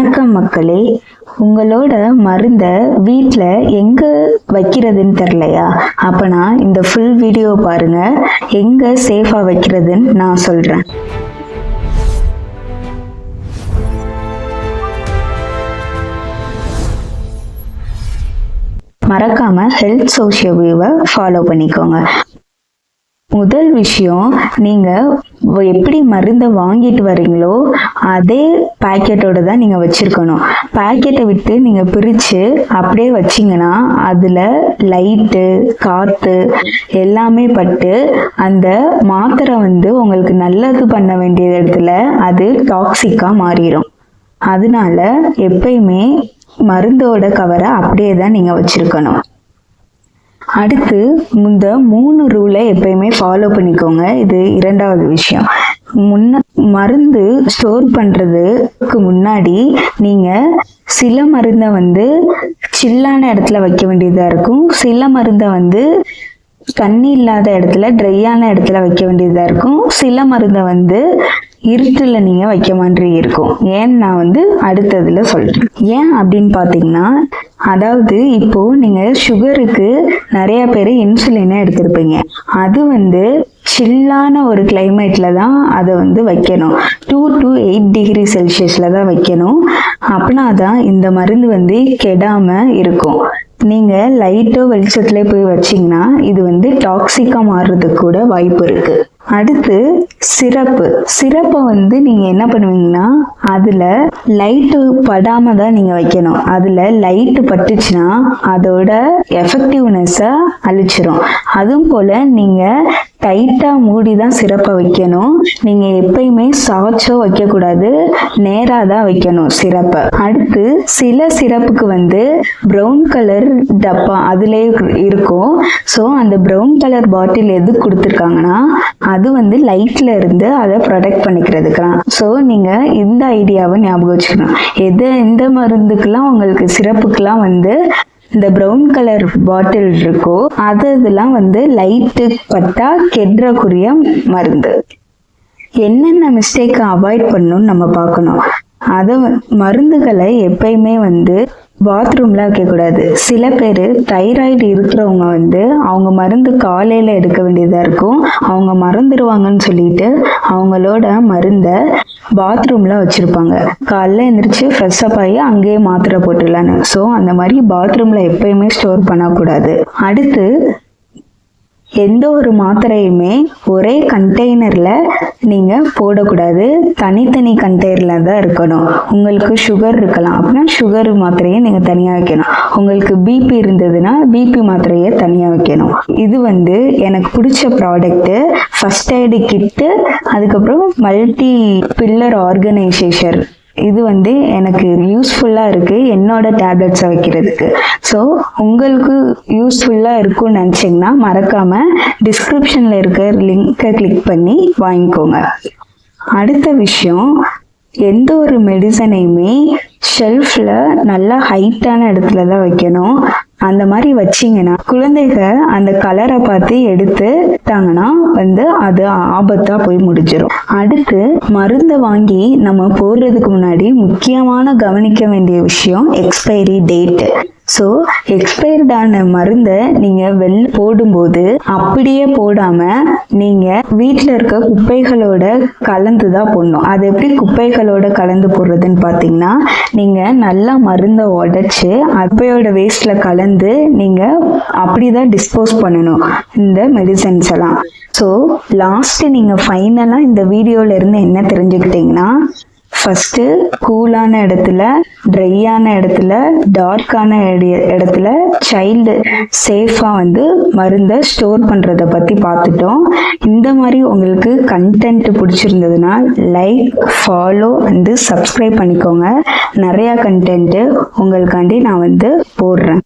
வணக்கம் மக்களே, உங்களோட மருந்தை வீட்டில் எங்கே வைக்கிறதுன்னு தெரிலையா? அப்போனா இந்த ஃபுல் வீடியோ பாருங்கள், எங்கே சேஃபாக வைக்கிறதுன்னு நான் சொல்கிறேன். மறக்காமல் ஹெல்த் சோஷியல் வியூவை ஃபாலோ பண்ணிக்கோங்க. முதல் விஷயம், நீங்கள் எப்படி மருந்தை வாங்கிட்டு வரீங்களோ அதே பேக்கெட்டோடு தான் நீங்கள் வச்சுருக்கணும். பேக்கெட்டை விட்டு நீங்கள் பிரித்து அப்படியே வச்சிங்கன்னா அதில் லைட்டு, காற்று எல்லாமே பட்டு அந்த மாத்திரை உங்களுக்கு நல்லது பண்ண வேண்டிய இடத்துல அது டாக்ஸிக்காக மாறிடும். அதனால எப்பயுமே மருந்தோட கவரை அப்படியே தான் நீங்கள் வச்சுருக்கணும். அடுத்து இந்த 3 ரூலை எப்பயுமே ஃபாலோ பண்ணிக்கோங்க. இது இரண்டாவது விஷயம். மருந்து ஸ்டோர் பண்ணுறதுக்கு முன்னாடி நீங்கள் சில மருந்தை சில்லான இடத்துல வைக்க வேண்டியதாக இருக்கும். சில மருந்தை தண்ணி இல்லாத இடத்துல, ட்ரையான இடத்துல வைக்க வேண்டியதாக இருக்கும். சில மருந்தை இருட்டில் நீங்கள் வைக்க மாதிரி இருக்கும். ஏன்னு நான் அடுத்ததில் சொல்கிறேன். ஏன் அப்படின்னு பார்த்தீங்கன்னா, அதாவது இப்போது நீங்கள் சுகருக்கு நிறையா பேர் இன்சுலினை எடுத்திருப்பீங்க. அது சில்லான ஒரு கிளைமேட்டில் தான் அதை வைக்கணும். 2 to 8 டிகிரி செல்சியஸில் தான் வைக்கணும். அப்படின்னா தான் இந்த மருந்து கெடாமல் இருக்கும். நீங்கள் லைட்டோ வெளிச்சத்துல போய் வச்சிங்கன்னா இது டாக்ஸிக்காக மாறுறதுக்கு கூட வாய்ப்பு இருக்குது. அடுத்து சிரப்பை நீங்கள் என்ன பண்ணுவீங்கன்னா, அதில் லைட்டு படாமல் தான் நீங்கள் வைக்கணும். அதில் லைட்டு பட்டுச்சுன்னா அதோட எஃபெக்டிவ்னஸை அழிச்சிரும். அதுவும் போல் நீங்கள் டைட்டாக மூடி தான் சிரப்பை வைக்கணும். நீங்கள் எப்பயுமே சாச்சோ வைக்கக்கூடாது, நேராக தான் வைக்கணும் சிரப்பை. அடுத்து சில சிரப்புக்கு ப்ரௌன் கலர் டப்பா அதிலே இருக்கும். ஸோ அந்த ப்ரௌன் கலர் பாட்டில் எது கொடுத்துருக்காங்கன்னா அது லைட்ல இருந்து அதை ப்ரொடெக்ட் பண்ணிக்கிறதுக்கலாம். ஸோ நீங்கள் இந்த ஐடியாவை ஞாபகம் வச்சுக்கணும். எந்த மருந்துக்கெல்லாம் உங்களுக்கு சிரப்புக்கெல்லாம் இந்த ப்ரௌன் கலர் பாட்டில் இருக்கோ அதெல்லாம் லைட்டு பட்டா கெடுறக்குரிய மருந்து. என்னென்ன மிஸ்டேக்கை அவாய்ட் பண்ணணும்னு நம்ம பார்க்கணும். மருந்துகளை எப்பயுமே பாத்ரூம்ல வைக்கக்கூடாது. சில பேர் தைராய்டு இருக்கிறவங்க அவங்க மருந்து காலையில் எடுக்க வேண்டியதாக இருக்கும். அவங்க மறந்துடுவாங்கன்னு சொல்லிட்டு அவங்களோட மருந்தை பாத்ரூம்ல வச்சுருப்பாங்க. காலைல எழுந்திரிச்சு ஃப்ரெஷ்அப் ஆகி அங்கேயே மாத்திரை போட்டுடலான்னு. ஸோ அந்த மாதிரி பாத்ரூம்ல எப்பயுமே ஸ்டோர் பண்ணக்கூடாது. அடுத்து எந்த ஒரு மாத்திரையுமே ஒரே கண்டெய்னரில் நீங்கள் போடக்கூடாது. தனித்தனி கண்டெய்னரில் தான் இருக்கணும். உங்களுக்கு சுகர் இருக்கலாம் அப்படின்னா சுகர் மாத்திரையை நீங்கள் தனியாக வைக்கணும். உங்களுக்கு பிபி இருந்ததுன்னா பிபி மாத்திரையை தனியாக வைக்கணும். இது எனக்கு பிடிச்ச ப்ராடக்ட்டு ஃபர்ஸ்ட் எய்டு கிட்டு, அதுக்கப்புறம் மல்டி பில்லர் ஆர்கனைசேஷன். இது எனக்கு யூஸ்ஃபுல்லாக இருக்குது என்னோட டேப்லெட்ஸை வைக்கிறதுக்கு. ஸோ உங்களுக்கு யூஸ்ஃபுல்லாக இருக்கும்னு நினச்சிங்கன்னா மறக்காமல் டிஸ்கிரிப்ஷனில் இருக்கிற லிங்கை கிளிக் பண்ணி வாங்கிக்கோங்க. அடுத்த விஷயம், எந்த ஒரு மெடிசனையுமே ஷெல்ஃபில் நல்லா ஹைட்டான இடத்துல தான் வைக்கணும். அந்த மாதிரி வச்சிங்கன்னா குழந்தைகள் அந்த கலரை பார்த்து எடுத்துட்டாங்கன்னா அது ஆபத்தாக போய் முடிஞ்சிடும். அடுத்து மருந்தை வாங்கி நம்ம போடுறதுக்கு முன்னாடி முக்கியமான கவனிக்க வேண்டிய விஷயம் எக்ஸ்பைரி டேட்டு. ஸோ எக்ஸ்பைர்டான மருந்தை நீங்கள் போடும்போது அப்படியே போடாமல் நீங்கள் வீட்டில் இருக்க குப்பைகளோட கலந்து தான் போடணும். அது எப்படி குப்பைகளோட கலந்து போடுறதுன்னு பார்த்தீங்கன்னா, நீங்கள் நல்லா மருந்தை உடைச்சி குப்பையோட வேஸ்ட்டில் கலந்து நீங்கள் அப்படி தான் டிஸ்போஸ் பண்ணணும் இந்த மெடிசன்ஸ் எல்லாம். ஸோ லாஸ்ட்டு நீங்கள் ஃபைனலாக இந்த வீடியோவிலேருந்து என்ன தெரிஞ்சுக்கிட்டிங்கன்னா, ஃபஸ்ட்டு கூலான இடத்துல, ட்ரையான இடத்துல, டார்க்கான இடத்துல சைல்டு சேஃபாக மருந்தை ஸ்டோர் பண்ணுறதை பற்றி பார்த்துட்டோம். இந்த மாதிரி உங்களுக்கு கண்டென்ட் பிடிச்சிருந்ததுன்னா லைக், ஃபாலோ அண்டு சப்ஸ்கிரைப் பண்ணிக்கோங்க. நிறையா கண்டென்ட்டு உங்களுக்காண்டி நான் போடுறேன்.